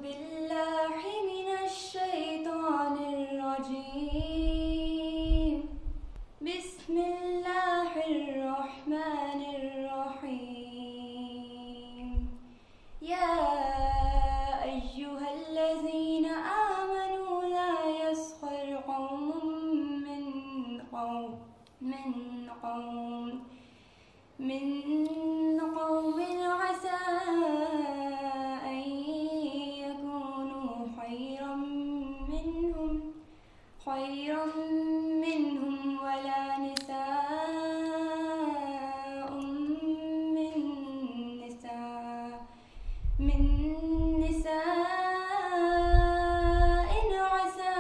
बिल्लाहि मिनश्शैतानिर्रजीम बिस्मिल्लाहिर्रहमानिर्रहीम या अय्युहल्लज़ीना आमनू ला यस्खर कौमुम मिन कौमिन असा अन यकूनू खैरम मिनहुम वला निसाउम मिन निसाइन असा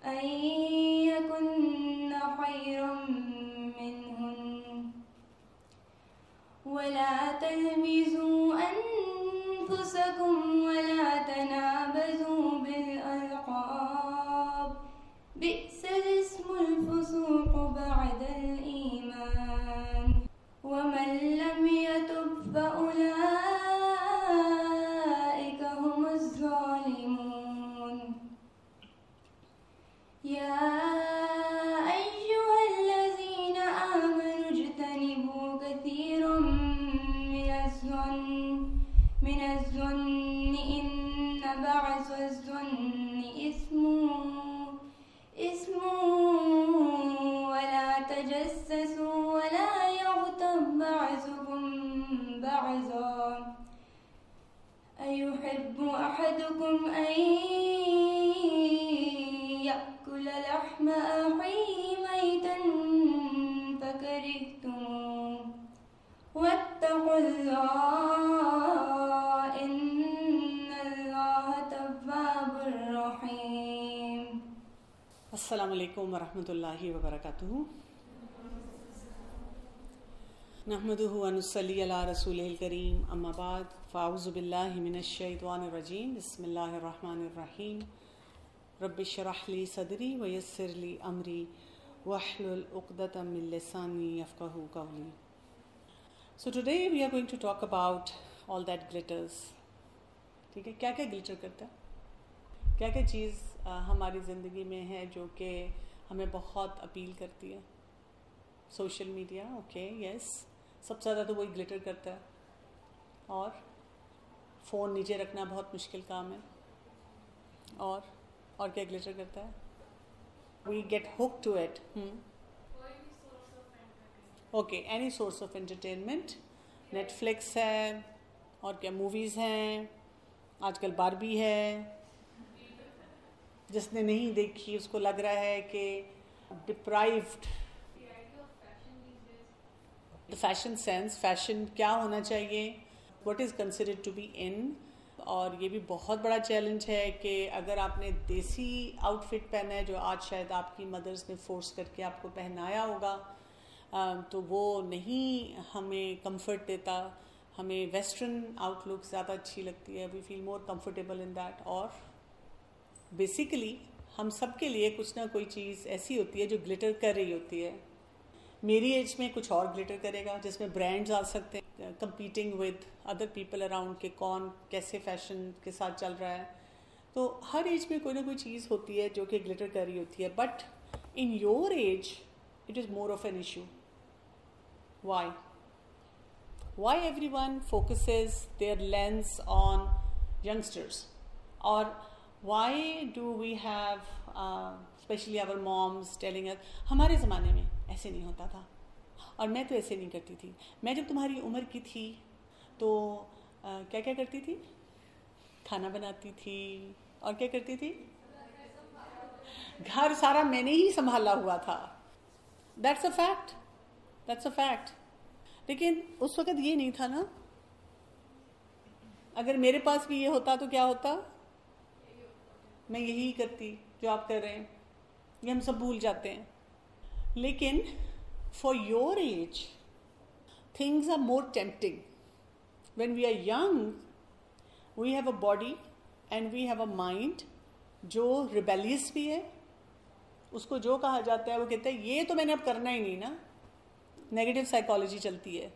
अन यकुन्न खैरम मिनहुन वला तलमिज़ू अनफुसकुम वला तनाबज़ू बिल-अलक़ाब बि'सल इस्मुल फ़ुसूक़ बअदल ईमान वमन लम यतुब फ़उलाइका हुमुज़ ज़ालिमून या अय्युहल्लज़ीना आमनू इज्तनिबू कसीरम मिनज़्ज़न्नि इन्न बअज़-ज़न्नि इस्मुन वला तजस्ससू वला यग़्तब बअज़ुकुम बअज़ा अयुहिब्बु अहदुकुम अन यअकुल लहम अख़ीहि मैतन फकरिहतुमूह वत्तक़ुल्लाह इन्नल्लाह तव्वाबुर रहीम। अस्सलामु अलैकुम वरहमतुल्लाहि वबरकातुहू। नहमदुहु व नुसल्ली अला रसूलिहिल करीम, अम्मा बाद, फ़अऊज़ु बिल्लाहि मिनश्शैतानिर रजीम, बिस्मिल्लाहिर रहमानिर रहीम। रब्बि इश्रह ली सदरी व यस्सिर ली अमरी वहलुल उक़दतम मिन लिसानी यफ़क़हू क़ौली। So today we are going to talk about all that glitters. ठीक है, क्या क्या ग्लिटर करता है, क्या क्या चीज़ हमारी ज़िंदगी में है जो कि हमें बहुत अपील करती है। सोशल मीडिया, ओके, यस, सबसे ज़्यादा तो वही ग्लिटर करता है। और फ़ोन नीचे रखना बहुत मुश्किल काम है। और क्या ग्लिटर करता है? We get hooked to it. Okay, any source of entertainment. Netflix है, और क्या मूवीज़ हैं, आजकल बारबी है। जिसने नहीं देखी उसको लग रहा है कि deprived. The fashion sense, fashion क्या होना चाहिए, what is considered to be in. और ये भी बहुत बड़ा चैलेंज है कि अगर आपने देसी आउटफिट पहना है जो आज शायद आपकी मदर्स ने फोर्स करके आपको पहनाया होगा, तो वो नहीं हमें कंफर्ट देता। हमें वेस्टर्न आउटलुक ज़्यादा अच्छी लगती है, we feel more comfortable in that. और बेसिकली हम सब के लिए कुछ ना कोई चीज़ ऐसी होती है जो ग्लिटर कर रही होती है। मेरी एज में कुछ और ग्लिटर करेगा, जिसमें ब्रांड्स आ सकते हैं competing with other people around के कौन कैसे फैशन के साथ चल रहा है। तो हर एज में कोई ना कोई चीज़ होती है जो कि ग्लिटर कर रही होती है। But in your age it is more of an issue. Why everyone focuses their lens on youngsters? Or why do we have especially our moms telling us हमारे ज़माने में ऐसे नहीं होता था और मैं तो ऐसे नहीं करती थी। मैं जब तुम्हारी उम्र की थी तो क्या क्या करती थी? खाना बनाती थी। और क्या करती थी? घर सारा मैंने ही संभाला हुआ था। That's a fact. लेकिन उस वक़्त ये नहीं था ना। अगर मेरे पास भी ये होता तो क्या होता? मैं यही करती जो आप कर रहे हैं। ये हम सब भूल जाते हैं। लेकिन for your age things are more tempting. When we are young we have a body and we have a mind जो रिबेलियस भी है। उसको जो कहा जाता है वो कहता है ये तो मैंने अब करना ही नहीं ना। नेगेटिव साइकोलॉजी चलती है।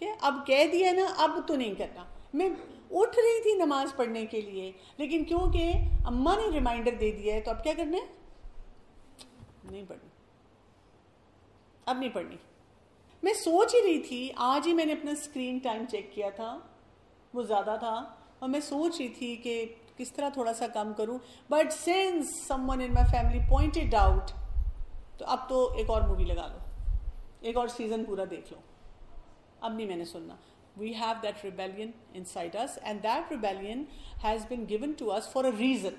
कि अब कह दिया ना, अब तो नहीं करना। मैं उठ रही थी नमाज पढ़ने के लिए, लेकिन क्योंकि अम्मा ने रिमाइंडर दे दिया है तो अब क्या करना है, नहीं पढ़नी, अब नहीं पढ़नी। मैं सोच ही रही थी, आज ही मैंने अपना स्क्रीन टाइम चेक किया था, वो ज़्यादा था, और मैं सोच रही थी कि किस तरह थोड़ा सा कम करूं, but since someone in my family pointed out, तो अब तो एक और मूवी लगा लो, एक और सीजन पूरा देख लो, अब नहीं मैंने सुनना। We have that rebellion inside us, and that rebellion has been given to us for a reason.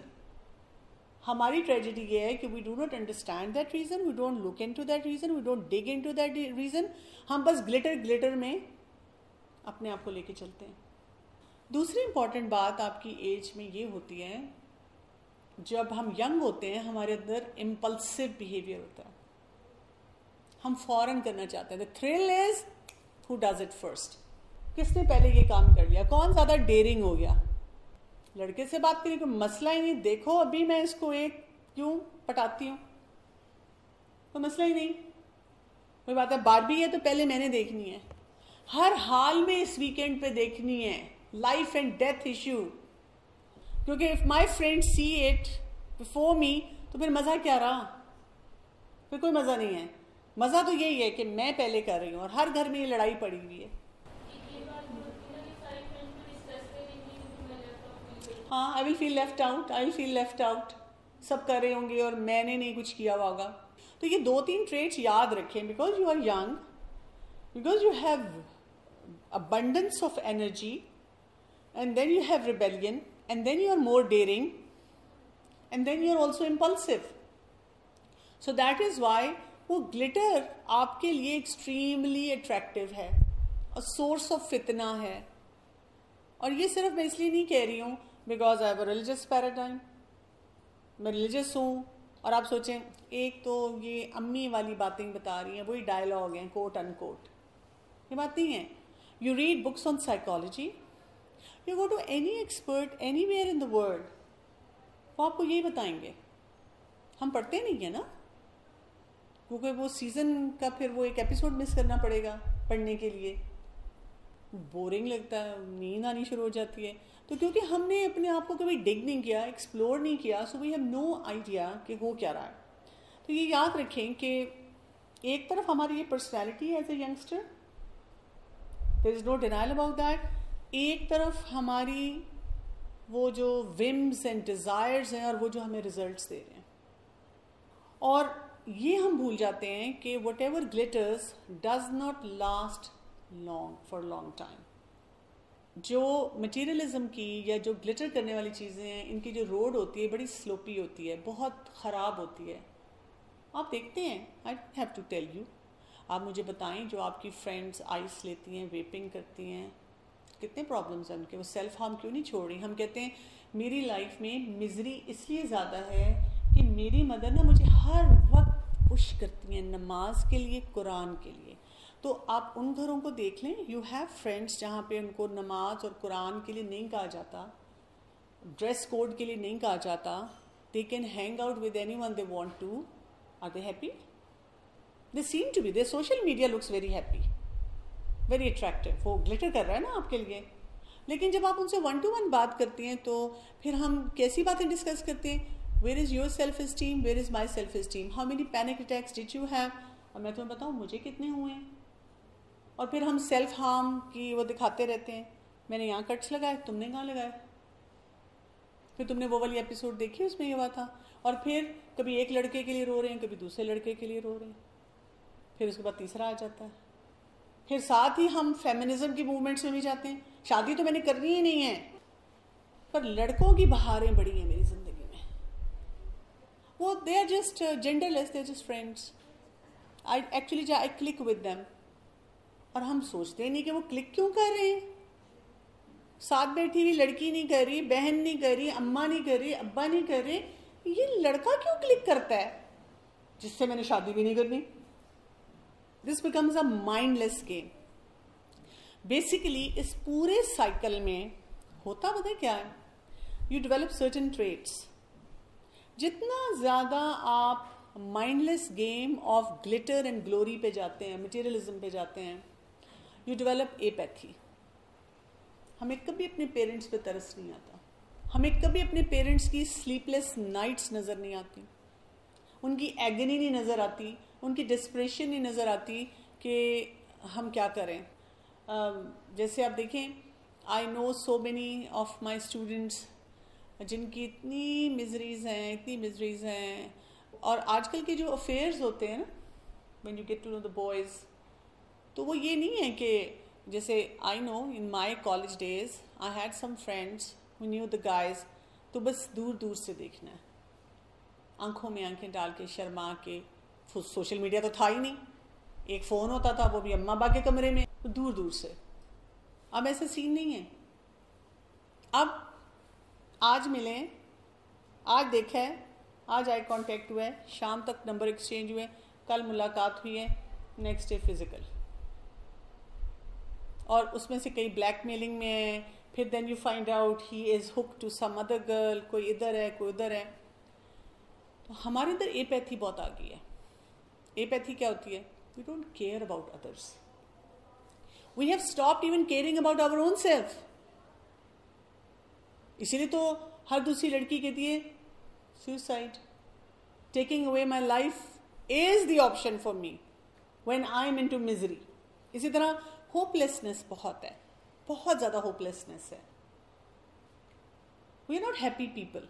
हमारी ट्रेजेडी ये है कि we do not understand that reason, we don't look into that reason, we don't dig into that reason. हम बस glitter में अपने आप को लेके चलते हैं। दूसरी इंपॉर्टेंट बात आपकी एज में ये होती है, जब हम यंग होते हैं हमारे अंदर इम्पल्सिव बिहेवियर होता है, हम फौरन करना चाहते हैं। The thrill is who does it first. किसने पहले ये काम कर लिया, कौन ज्यादा डेयरिंग हो गया। लड़के से बात करने कोई मसला ही नहीं, देखो अभी मैं इसको एक क्यों पटाती हूँ, कोई मसला ही नहीं। कोई बात है, बारबी है तो पहले मैंने देखनी है, हर हाल में इस वीकेंड पे देखनी है, लाइफ एंड डेथ इश्यू। क्योंकि if my friend see it before me तो फिर मजा क्या रहा, फिर कोई मजा नहीं है। मजा तो यही है कि मैं पहले कर रही हूँ, और हर घर में ये लड़ाई पड़ी हुई है। हाँ, I will feel left out, I will feel left out, सब कर रहे होंगे और मैंने नहीं कुछ किया होगा। तो ये 2-3 ट्रेट्स याद रखें, because you are young, because you have abundance of energy, and then you have rebellion, and then you are more daring, and then you are also impulsive. So that is why वो glitter आपके लिए extremely attractive है, और source of फितना है। और ये सिर्फ मैं इसलिए नहीं कह रही हूँ because I have a religious paradigm, मैं रिलीजियस हूँ, और आप सोचें एक तो ये अम्मी वाली बातें बता रही हैं, वही डायलॉग हैं कोट अनकोट, ये बात नहीं है। You read books on psychology, you go to any expert anywhere in the world, वो आपको यही बताएंगे। हम पढ़ते नहीं है ना, क्योंकि वो सीजन का फिर वो एक एपिसोड मिस करना पड़ेगा पढ़ने के लिए, बोरिंग लगता है, नींद आनी शुरू हो जाती है। तो क्योंकि हमने अपने आप को कभी डिग नहीं किया, एक्सप्लोर नहीं किया, so we have no idea कि हो क्या रहा है। तो ये याद रखें कि एक तरफ हमारी ये पर्सनैलिटी है as a youngster, there is no denial about that, एक तरफ हमारी वो जो विम्स एंड डिज़ायर्स हैं और वो जो हमें रिजल्ट्स दे रहे हैं। और ये हम भूल जाते हैं कि what ever glitters does not last long for long time. जो मटीरियलिज्म की या जो ग्लिटर करने वाली चीज़ें हैं, इनकी जो रोड होती है बड़ी स्लोपी होती है, बहुत ख़राब होती है। आप देखते हैं, I have to tell you, आप मुझे बताएं जो आपकी फ्रेंड्स आइस लेती हैं, वेपिंग करती हैं, कितने प्रॉब्लम्स हैं उनके, वो सेल्फ हार्म क्यों नहीं छोड़ रही। हम कहते हैं मेरी लाइफ में मिजरी इसलिए ज़्यादा है कि मेरी मदर ना मुझे हर वक्त पुश करती हैं नमाज के लिए, कुरान के लिए। तो आप उन घरों को देख लें, यू हैव फ्रेंड्स जहाँ पे उनको नमाज और कुरान के लिए नहीं कहा जाता, ड्रेस कोड के लिए नहीं कहा जाता, they can hang out with anyone they want to. Are they happy? They seem to be, their social media looks very happy, very attractive, वो ग्लिटर कर रहा है ना आपके लिए। लेकिन जब आप उनसे 1-to-1 बात करती हैं तो फिर हम कैसी बातें डिस्कस करते हैं, where is your self esteem, where is my self esteem, how many panic attacks did you have, और मैं तुम्हें बताऊँ मुझे कितने हुए हैं। और फिर हम सेल्फ हार्म की वो दिखाते रहते हैं, मैंने यहाँ कट्स लगाए, तुमने कहाँ लगाए, फिर तुमने वो वाली एपिसोड देखी उसमें ये बात था। और फिर कभी एक लड़के के लिए रो रहे हैं, कभी दूसरे लड़के के लिए रो रहे हैं, फिर उसके बाद तीसरा आ जाता है। फिर साथ ही हम फेमिनिज्म की मूवमेंट्स में भी जाते हैं, शादी तो मैंने करनी ही नहीं है, पर लड़कों की बहारें बड़ी हैं मेरी जिंदगी में, वो they are just genderless, they are just friends, I click with them. और हम सोचते ही नहीं कि वो क्लिक क्यों कर रहे हैं। साथ बैठी हुई लड़की नहीं कर रही, बहन नहीं कर रही, अम्मा नहीं कर रही, अब्बा नहीं कर रहे, ये लड़का क्यों क्लिक करता है जिससे मैंने शादी भी नहीं करनी। This becomes a mindless game. Basically इस पूरे साइकिल में होता पता है क्या है, यू डेवलप सर्टेन ट्रेट्स। जितना ज्यादा आप mindless game of glitter and glory पे जाते हैं, मटेरियलिज्म पे जाते हैं, यू डेवलप एपैथी। हमें कभी अपने पेरेंट्स पे तरस नहीं आता, हमें कभी अपने पेरेंट्स की स्लीपलेस नाइट्स नज़र नहीं आती, उनकी एगनी नहीं नज़र आती, उनकी डिस्प्रेशन नहीं नज़र आती कि हम क्या करें। जैसे आप देखें, I know so many of my students जिनकी इतनी मिजरीज हैं, और आजकल के जो अफेयर्स होते हैं ना, when you get to know the boys, तो वो ये नहीं है कि जैसे I know in my college days I had some friends who knew the guys, तो बस दूर दूर से देखना है, आंखों में आंखें डाल के शर्मा के। सोशल मीडिया तो था ही नहीं, एक फ़ोन होता था, वो भी अम्मा बा के कमरे में, तो दूर दूर से। अब ऐसा सीन नहीं है। अब आज मिले, आज देखा है, आज आई कांटेक्ट हुआ है, शाम तक नंबर एक्सचेंज हुए, कल मुलाकात हुई है, नेक्स्ट डे फिजिकल, और उसमें से कई ब्लैकमेलिंग में है, फिर then you find out he is hook to some other girl, कोई इधर है कोई उधर है। तो हमारे अंदर एपैथी बहुत आ गई है। एपैथी क्या होती है? We don't care about others, we have stopped even caring about our own self. इसीलिए तो हर दूसरी लड़की कहती है suicide, taking away my life is the option for me when I am into misery. इसी तरह होपलेसनेस बहुत है, बहुत ज्यादा होपलेसनेस है। We are not happy people.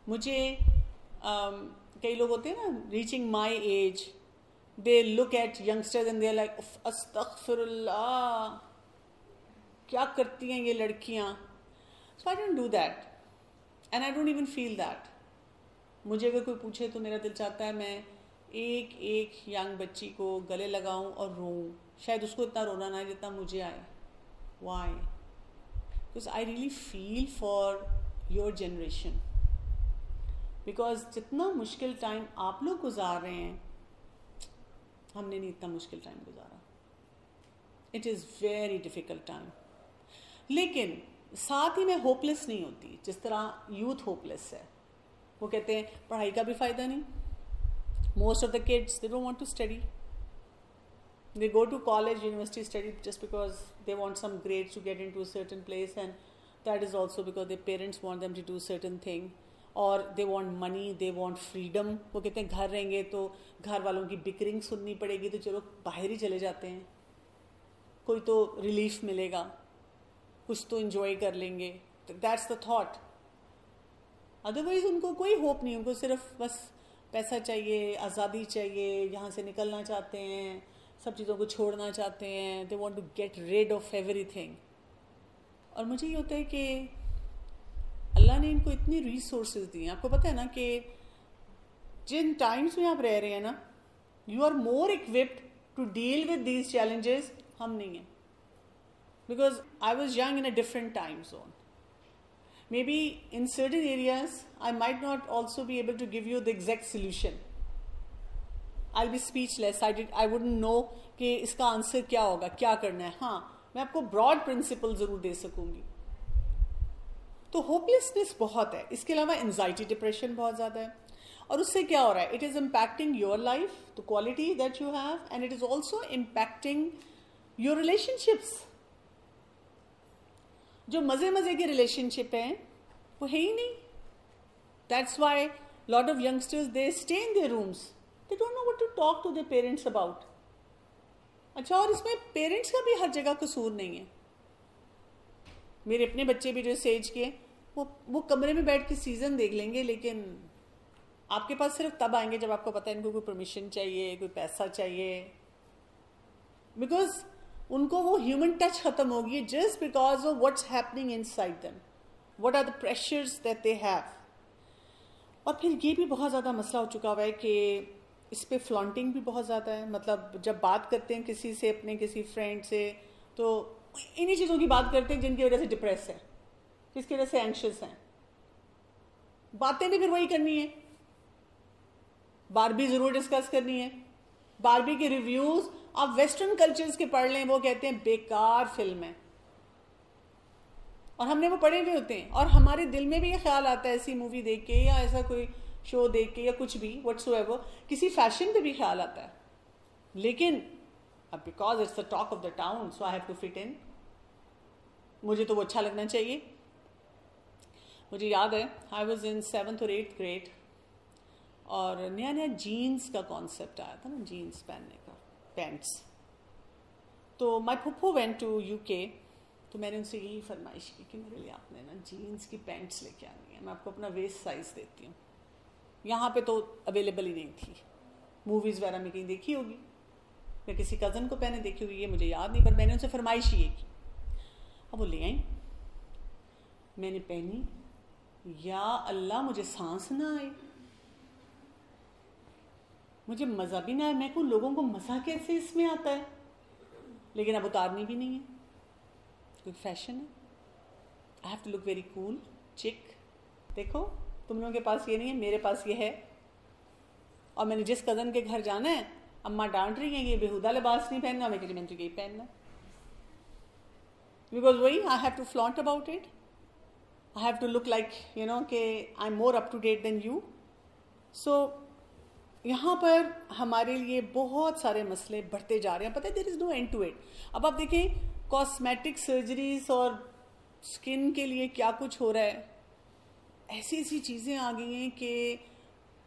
मुझे कई लोग होते हैं ना, reaching my age, they look at youngsters and they are like अस्तगफिरुल्लाह, क्या करती हैं ये लड़कियां। So I don't do that and I don't even feel that. मुझे अगर कोई पूछे तो मेरा दिल चाहता है मैं एक एक यंग बच्ची को गले लगाऊं और रोऊं, शायद उसको इतना रोना ना आए जितना मुझे आए। Why? Because I really feel for your generation, because जितना मुश्किल टाइम आप लोग गुजार रहे हैं, हमने नहीं इतना मुश्किल टाइम गुजारा। It is very difficult time. लेकिन साथ ही में होपलेस नहीं होती, जिस तरह यूथ होपलेस है। वो कहते हैं पढ़ाई का भी फायदा नहीं। Most of the kids they don't want to study, they go to college, university study just because they want some grades to get into a certain place, and that is also because their parents want them to do certain thing, or they want money, they want freedom. वो कहते हैं घर रहेंगे तो घर वालों की bickering सुननी पड़ेगी, तो चलो बाहर ही चले जाते हैं, कोई तो रिलीफ मिलेगा, कुछ तो enjoy कर लेंगे। That's the thought. Otherwise उनको कोई होप नहीं, उनको सिर्फ बस पैसा चाहिए, आज़ादी चाहिए, यहाँ से निकलना चाहते हैं, सब चीज़ों को छोड़ना चाहते हैं। They want to get rid of everything. और मुझे ये होता है कि अल्लाह ने इनको इतनी रिसोर्सेज दी हैं। आपको पता है ना कि जिन टाइम्स में आप रह रहे हैं ना, you are more equipped to deal with these challenges. हम नहीं हैं, because I was young in a different time zone. Maybe in certain areas I might not also be able to give you the exact solution. I'll be speechless. I wouldn't know कि इसका answer क्या होगा, क्या करना है। हाँ, मैं आपको ब्रॉड प्रिंसिपल जरूर दे सकूंगी। तो होपलेसनेस बहुत है। इसके अलावा एंजाइटी, डिप्रेशन बहुत ज्यादा है। और उससे क्या हो रहा है? It is impacting your life, the quality that you have, and it is also impacting your relationships. जो मजे मजे के रिलेशनशिप हैं वो है ही नहीं। That's why lot of youngsters they stay in their rooms, they don't know what to talk to their parents about. अच्छा, और इसमें पेरेंट्स का भी हर जगह कसूर नहीं है। मेरे अपने बच्चे भी जो सेज के, वो कमरे में बैठ के सीजन देख लेंगे, लेकिन आपके पास सिर्फ तब आएंगे जब आपको पता है इनको कोई परमिशन चाहिए, कोई पैसा चाहिए, बिकॉज उनको वो ह्यूमन टच खत्म हो गई just because of what's happening inside them, what are the pressures that they have. और फिर ये भी बहुत ज़्यादा मसला हो चुका हुआ है कि इस पे फ्लॉन्टिंग भी बहुत ज़्यादा है। मतलब जब बात करते हैं किसी से, अपने किसी फ्रेंड से, तो इन्हीं चीज़ों की बात करते हैं जिनकी वजह से डिप्रेस है, जिसकी वजह से एंशियस हैं। बातें भी फिर वही करनी है, बारबी ज़रूर डिस्कस करनी है। बारबी के रिव्यूज़ आप वेस्टर्न कल्चर्स के पढ़ लें, वो कहते हैं बेकार फिल्म है, और हमने वो पढ़े हुए होते हैं। और हमारे दिल में भी ये ख्याल आता है ऐसी मूवी देख के, या ऐसा कोई शो देख के, या कुछ भी व्हाट्सोएवर, किसी फैशन पे भी ख्याल आता है। लेकिन अब because it's the talk of the town so I have to fit in, मुझे तो वो अच्छा लगना चाहिए. मुझे याद है आई वॉज इन 7th और 8th ग्रेड और नया नया जीन्स का कॉन्सेप्ट आया था ना, जीन्स पहनने का, पैंट्स. तो माई फुफ्फू वेंट टू UK, तो मैंने उनसे यही फरमाइश की कि मेरे लिए आपने ना जीन्स की पैंट्स लेके आनी है, मैं आपको अपना वेस्ट साइज़ देती हूँ. यहाँ पे तो अवेलेबल ही नहीं थी, मूवीज़ वगैरह में कहीं देखी होगी या किसी कज़न को पहने देखी होगी, ये मुझे याद नहीं, पर मैंने उनसे फरमाइश ये की. अब वो ले आई, मैंने पहनी, या अल्लाह मुझे सांस ना आए, मुझे मज़ा भी ना आए. मैं कहूँ लोगों को मज़ा कैसे इसमें आता है, लेकिन अब उतारनी भी नहीं है क्योंकि फैशन है. I have to look very cool chic. देखो तुम लोगों के पास ये नहीं है, मेरे पास ये है. और मैंने जिस कज़न के घर जाना है, अम्मा डांट रही है ये बेहुदा लिबास नहीं पहनना, मैं कहती मैंने तो यही पहनना, बिकॉज वही I have to flaunt about it. I have to look like, कि I'm more up to date than you. So, यहाँ पर हमारे लिए बहुत सारे मसले बढ़ते जा रहे हैं. पता है there is no end to it. अब आप देखें कॉस्मेटिक सर्जरीज और स्किन के लिए क्या कुछ हो रहा है, ऐसी ऐसी चीज़ें आ गई हैं कि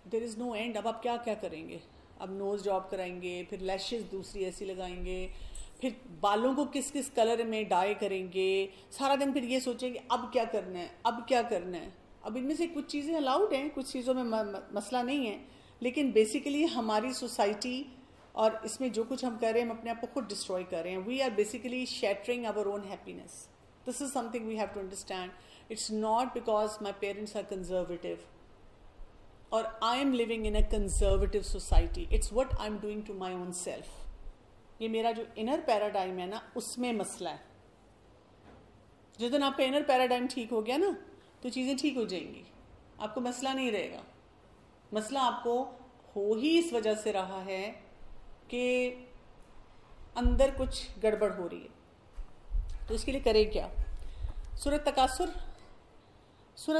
there is no end. अब आप क्या क्या करेंगे, अब नोज जॉब कराएंगे, फिर लैशेस दूसरी ऐसी लगाएंगे, फिर बालों को किस किस कलर में डाई करेंगे, सारा दिन फिर ये सोचेंगे अब क्या करना है, अब क्या करना है. अब इनमें से कुछ चीज़ें अलाउड हैं, कुछ चीज़ों में मसला नहीं है, लेकिन बेसिकली हमारी सोसाइटी और इसमें जो कुछ हम कर रहे हैं हम अपने आप को खुद डिस्ट्रॉय कर रहे हैं. We are basically shattering our own happiness. This is something we have to understand. It's not because my parents are conservative और I am living in a conservative society. It's what I am doing to my own self. ये मेरा जो inner paradigm है ना, उसमें मसला है. जिस दिन आपका इनर पैराडाइम ठीक हो गया ना, तो चीज़ें ठीक हो जाएंगी, आपको मसला नहीं रहेगा. मसला आपको हो ही इस वजह से रहा है कि अंदर कुछ गड़बड़ हो रही है. तो इसके लिए करें क्या? सूरत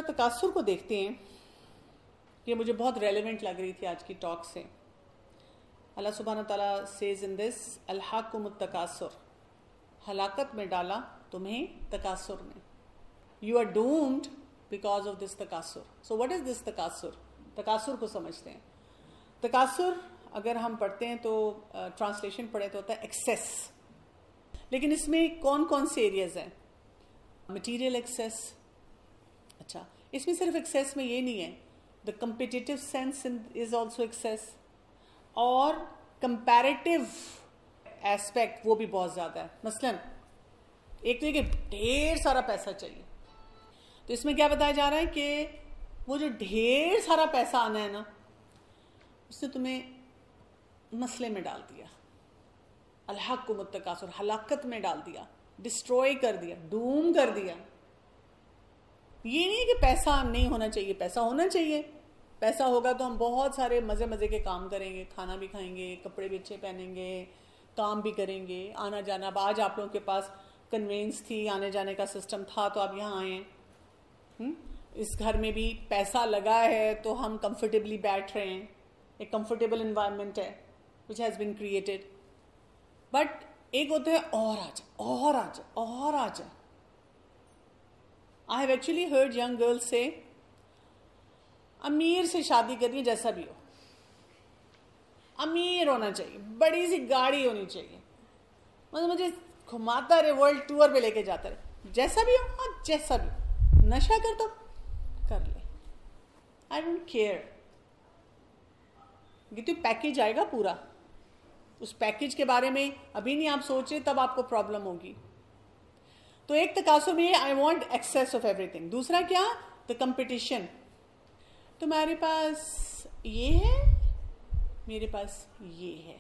तकासुर को देखते हैं. ये मुझे बहुत रेलेवेंट लग रही थी आज की टॉक से. अल्लाह सुब्हानहू तआला सेज इन दिस, अलहाकुमुत तकासुर, हलाकत में डाला तुम्हें तकासुर ने. You are doomed because of this तकासुर. सो व्हाट इज दिस तकासुर? तकासुर को समझते हैं. तकासुर अगर हम पढ़ते हैं तो ट्रांसलेशन पढ़े तो होता है एक्सेस. लेकिन इसमें कौन कौन से एरियाज हैं? Material access. अच्छा, इसमें सिर्फ एक्सेस में ये नहीं है, the competitive sense is also access, और कंपैरेटिव एस्पेक्ट वो भी बहुत ज़्यादा है. मसलन एक तो ये कि ढेर सारा पैसा चाहिए, तो इसमें क्या बताया जा रहा है कि वो जो ढेर सारा पैसा आना है ना, उसने तुम्हें मसले में डाल दिया. अलहकुमुत तकासुर, हलाकत में डाल दिया, डिस्ट्रॉय कर दिया, डूम कर दिया. ये नहीं है कि पैसा नहीं होना चाहिए, पैसा होना चाहिए. पैसा होगा तो हम बहुत सारे मज़े मज़े के काम करेंगे, खाना भी खाएंगे, कपड़े भी अच्छे पहनेंगे, काम भी करेंगे, आना जाना. अब आज आप लोगों के पास कन्वेंस थी, आने जाने का सिस्टम था, तो आप यहाँ आए हैं. इस घर में भी पैसा लगा है तो हम कंफर्टेबली बैठ रहे हैं. एक कंफर्टेबल इन्वायरमेंट है which has been created. But एक होता है और आ जाए, और आ जाए, और आ जाए. I have actually heard young girls से, अमीर से शादी करनी है, जैसा भी हो, अमीर होना चाहिए, बड़ी सी गाड़ी होनी चाहिए, मतलब मुझे घुमाता रहे, वर्ल्ड टूर पे लेके जाता रहे, जैसा भी हो. हाँ, जैसा भी हो. नशा कर तो कर ले, आई डोंट केयर. ये तो पैकेज आएगा पूरा, उस पैकेज के बारे में अभी नहीं आप सोचे, तब आपको प्रॉब्लम होगी. तो एक तकासुर में I want access of everything. दूसरा क्या? The competition. तुम्हारे पास ये है, मेरे पास ये है.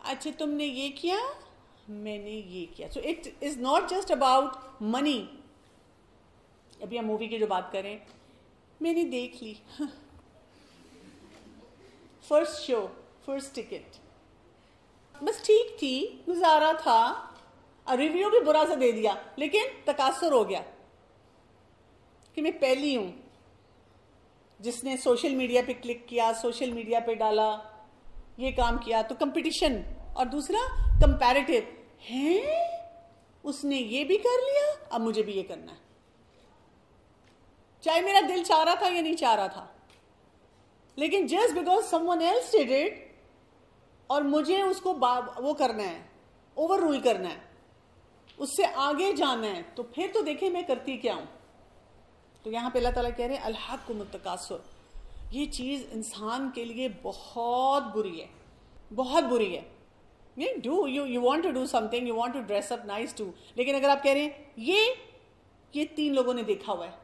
अच्छा, तुमने ये किया, मैंने ये किया. So it is not just about money. अभी हम मूवी की जो बात करें, मैंने देख ली, फर्स्ट शो, फर्स्ट टिकट, बस ठीक थी, गुजारा था, रिव्यू भी बुरा सा दे दिया, लेकिन तकासुर हो गया कि मैं पहली हूं जिसने सोशल मीडिया पे क्लिक किया, सोशल मीडिया पे डाला, ये काम किया, तो कंपटीशन। और दूसरा कंपैरेटिव, है उसने ये भी कर लिया, अब मुझे भी ये करना है, चाहे मेरा दिल चाह रहा था या नहीं चाह रहा था, लेकिन just because someone else did it और मुझे उसको वो करना है, ओवर रूल करना है, उससे आगे जाना है, तो फिर तो देखें मैं करती क्या हूं। तो यहां पे अल्लाह ताला कह रहे हैं अल्हाकुमुत तकासुर, ये चीज इंसान के लिए बहुत बुरी है, बहुत बुरी है। You want to do something, you want to dress up nice too, लेकिन अगर आप कह रहे हैं ये 3 लोगों ने देखा हुआ है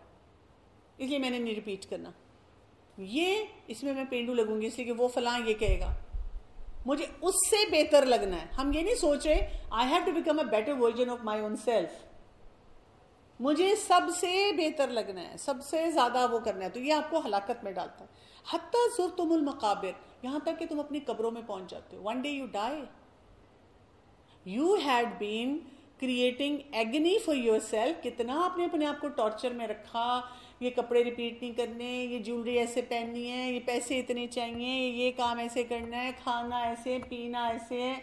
इसलिए मैंने नहीं रिपीट करना, ये इसमें मैं पेंडू लगूंगी इसलिए कि वो फलां ये कहेगा, मुझे उससे बेहतर लगना है। हम ये नहीं सोच रहे I have to become a better version of my own self, मुझे सबसे बेहतर लगना है, सबसे ज्यादा वो करना है, तो ये आपको हलाकत में डालता है। हत्ता ज़ुरतुमुल मकाबिर, यहां तक कि तुम अपनी कब्रों में पहुंच जाते हो। One day you die, you had been creating agony for yourself, कितना आपने अपने आप को टॉर्चर में रखा, ये कपड़े रिपीट नहीं करने, ये ज्वेलरी ऐसे पहननी है, ये पैसे इतने चाहिए, ये काम ऐसे करना है, खाना ऐसे, पीना ऐसे है,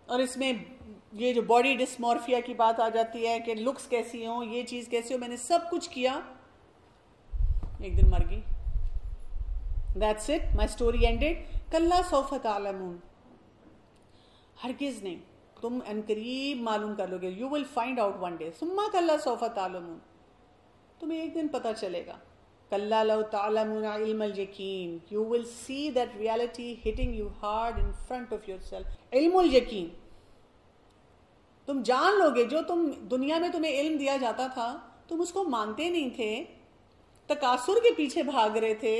और इसमें ये जो बॉडी डिस्मॉर्फिया की बात आ जाती है कि लुक्स कैसी हो, ये चीज कैसी हो, मैंने सब कुछ किया, एक दिन मर गई, that's it, my story ended. कल्ला सौफ तालमून, हरगिज नहीं, तुम अनकरीब मालूम कर लोगे, you will find out one day, सुम्मा कल्ला सौफ तालमून, तुम्हें एक दिन पता चलेगा। कल्ला लौ तालमूना इल्मल यकीन, you will see that reality hitting you hard in front of yourself. इल्मुल यकीन, तुम जान लोगे, जो तुम दुनिया में तुम्हें इल्म दिया जाता था तुम उसको मानते नहीं थे, तकासुर के पीछे भाग रहे थे,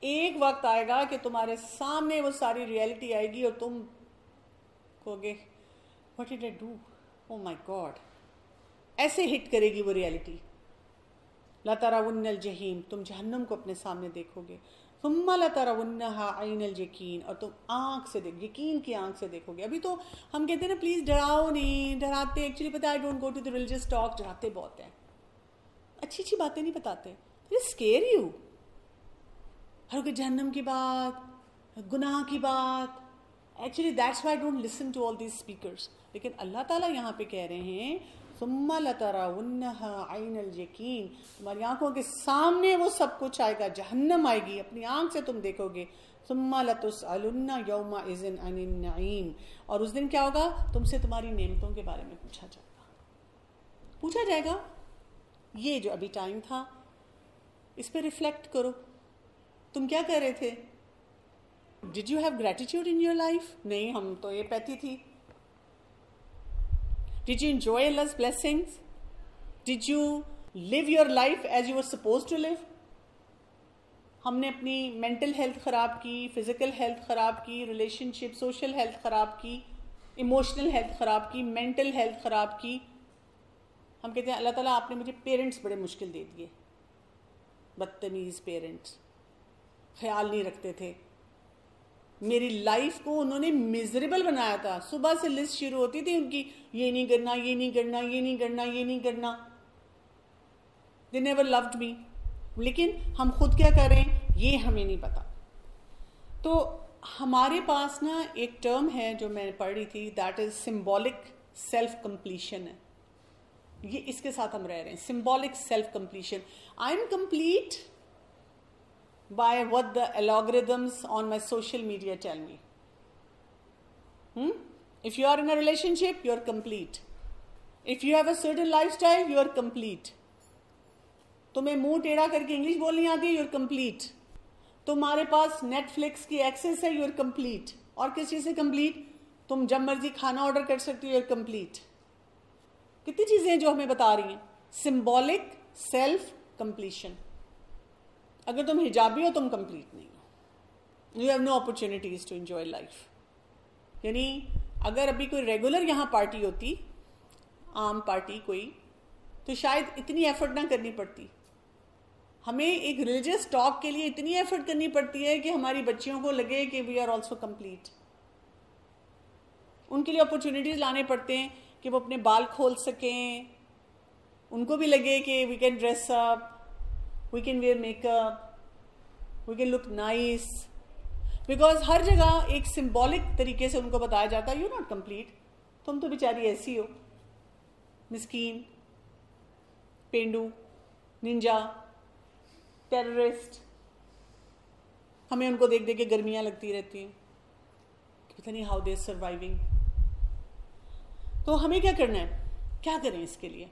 एक वक्त आएगा कि तुम्हारे सामने वो सारी रियलिटी आएगी और तुम कहोगे what did I do, oh my God, ऐसे हिट करेगी वो रियलिटी। ला तरावुन्नल जहीम, तुम जहन्नम को अपने सामने देखोगे, सुम्मा ला तरावुन्नहा ऐनल यकीन, और तुम आंख से देख, यकीन की आंख से देखोगे। अभी तो हम कहते हैं ना प्लीज डराओ नहीं, डराते एक्चुअली पता है I don't go to the religious talk, डराते बहुत हैं, अच्छी अच्छी बातें नहीं बताते, दे स्केयर यू। हर जहन्नम की बात, गुनाह की बात, actually that's why I don't listen to all these speakers. लेकिन अल्लाह ताला यहाँ पे कह रहे हैं सुम्मा लतराउन्नहा ऐनल यकीन, तुम्हारी आंखों के सामने वो सब कुछ आएगा, जहन्नम आएगी, अपनी आंख से तुम देखोगे। सुम्मा लतुसअलुन्ना यौमा इज़िन अनिन नईम, और उस दिन क्या होगा, तुमसे तुम्हारी नेमतों के बारे में पूछा जाएगा। ये जो अभी टाइम था इस पर रिफ्लेक्ट करो, तुम क्या कर रहे थे? Did you have gratitude in your life? नहीं, हम तो ये पैती थी। Did you enjoy Allah's blessings? Did you live your life as you were supposed to live? हमने अपनी मेंटल हेल्थ खराब की, फिजिकल हेल्थ खराब की, रिलेशनशिप सोशल हेल्थ खराब की, इमोशनल हेल्थ खराब की, मेंटल हेल्थ खराब की। हम कहते हैं अल्लाह ताला आपने मुझे पेरेंट्स बड़े मुश्किल दे दिए, बदतमीज पेरेंट्स, ख्याल नहीं रखते थे, मेरी लाइफ को उन्होंने मिजरेबल बनाया था। सुबह से लिस्ट शुरू होती थी उनकी, ये नहीं करना, ये नहीं करना, ये नहीं करना, ये नहीं करना। They never loved me. लेकिन हम खुद क्या कर रहे हैं ये हमें नहीं पता। तो हमारे पास ना एक टर्म है जो मैं पढ़ रही थी, that is symbolic self completion है। ये इसके साथ हम रह रहे हैं, symbolic self completion. I am complete by what the algorithms on my social media tell me. If you are in a relationship, you are complete. If you have a certain lifestyle, you are complete. तुम्हें मुंह टेढ़ा करके English बोलनी आती है, you are complete. तुम्हारे पास Netflix की access है, you are complete. और किस चीज से complete? तुम जब मर्जी खाना ऑर्डर कर सकती हो, you are complete. कितनी चीजें हैं जो हमें बता रही हैं सिंबॉलिक सेल्फ कंप्लीशन। अगर तुम हिजाबी हो तुम कंप्लीट नहीं हो, you have no opportunities to enjoy life. यानी अगर अभी कोई रेगुलर यहाँ पार्टी होती, आम पार्टी कोई, तो शायद इतनी एफर्ट ना करनी पड़ती। हमें एक रिलीजियस टॉक के लिए इतनी एफर्ट करनी पड़ती है कि हमारी बच्चियों को लगे कि वी आर ऑल्सो कंप्लीट। उनके लिए अपॉर्चुनिटीज लाने पड़ते हैं कि वो अपने बाल खोल सकें, उनको भी लगे कि we can dress up, we can wear makeup, we can look nice, because हर जगह एक सिंबॉलिक तरीके से उनको बताया जाता है, यू नॉट कंप्लीट, तुम तो बेचारी ऐसी हो, मिस्कीन, पेंडू, निंजा, टेररिस्ट। हमें उनको देख देख के गर्मियां लगती रहती हैं, पता नहीं हाउ दे आर सर्वाइविंग। तो हमें क्या करना है, क्या करें इसके लिए?